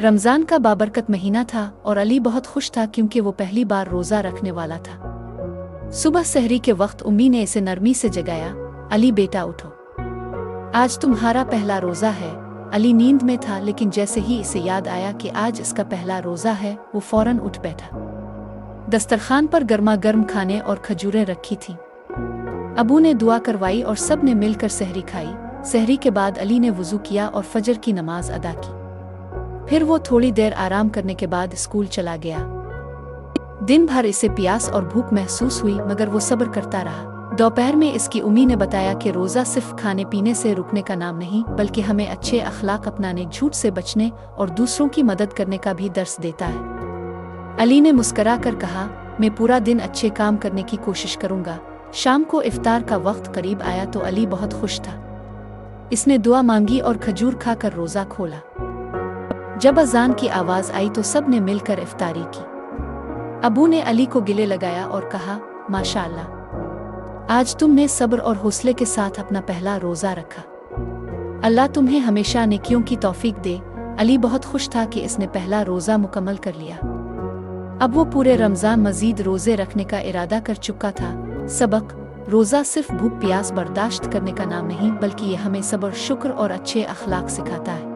रमज़ान का बाबरकत महीना था और अली बहुत खुश था क्योंकि वो पहली बार रोज़ा रखने वाला था। सुबह सहरी के वक्त उम्मी ने इसे नरमी से जगाया, अली बेटा उठो, आज तुम्हारा पहला रोज़ा है। अली नींद में था, लेकिन जैसे ही इसे याद आया कि आज इसका पहला रोज़ा है, वो फौरन उठ बैठा। दस्तरखान पर गर्मा गर्म खाने और खजूरें रखी थीं। अबू ने दुआ करवाई और सब ने मिलकर सहरी खाई। सहरी के बाद अली ने वुज़ू किया और फजर की नमाज अदा की। फिर वो थोड़ी देर आराम करने के बाद स्कूल चला गया। दिन भर इसे प्यास और भूख महसूस हुई, मगर वो सब्र करता रहा। दोपहर में इसकी उम्मी ने बताया कि रोज़ा सिर्फ खाने पीने से रुकने का नाम नहीं, बल्कि हमें अच्छे अखलाक अपनाने, झूठ से बचने और दूसरों की मदद करने का भी दर्स देता है। अली ने मुस्करा कर कहा, मैं पूरा दिन अच्छे काम करने की कोशिश करूँगा। शाम को इफ्तार का वक्त करीब आया तो अली बहुत खुश था। इसने दुआ मांगी और खजूर खाकर रोज़ा खोला। जब अज़ान की आवाज़ आई तो सब ने मिलकर इफ्तारी की। अबू ने अली को गले लगाया और कहा, माशाअल्लाह, आज तुमने सब्र और हौसले के साथ अपना पहला रोज़ा रखा। अल्लाह तुम्हें हमेशा नेकियों की तौफीक दे। अली बहुत खुश था कि इसने पहला रोज़ा मुकम्मल कर लिया। अब वो पूरे रमज़ान मज़ीद रोज़े रखने का इरादा कर चुका था। सबक: रोज़ा सिर्फ भूख प्यास बर्दाश्त करने का नाम नहीं, बल्कि ये हमें सब्र, शुक्र और अच्छे अखलाक सिखाता है।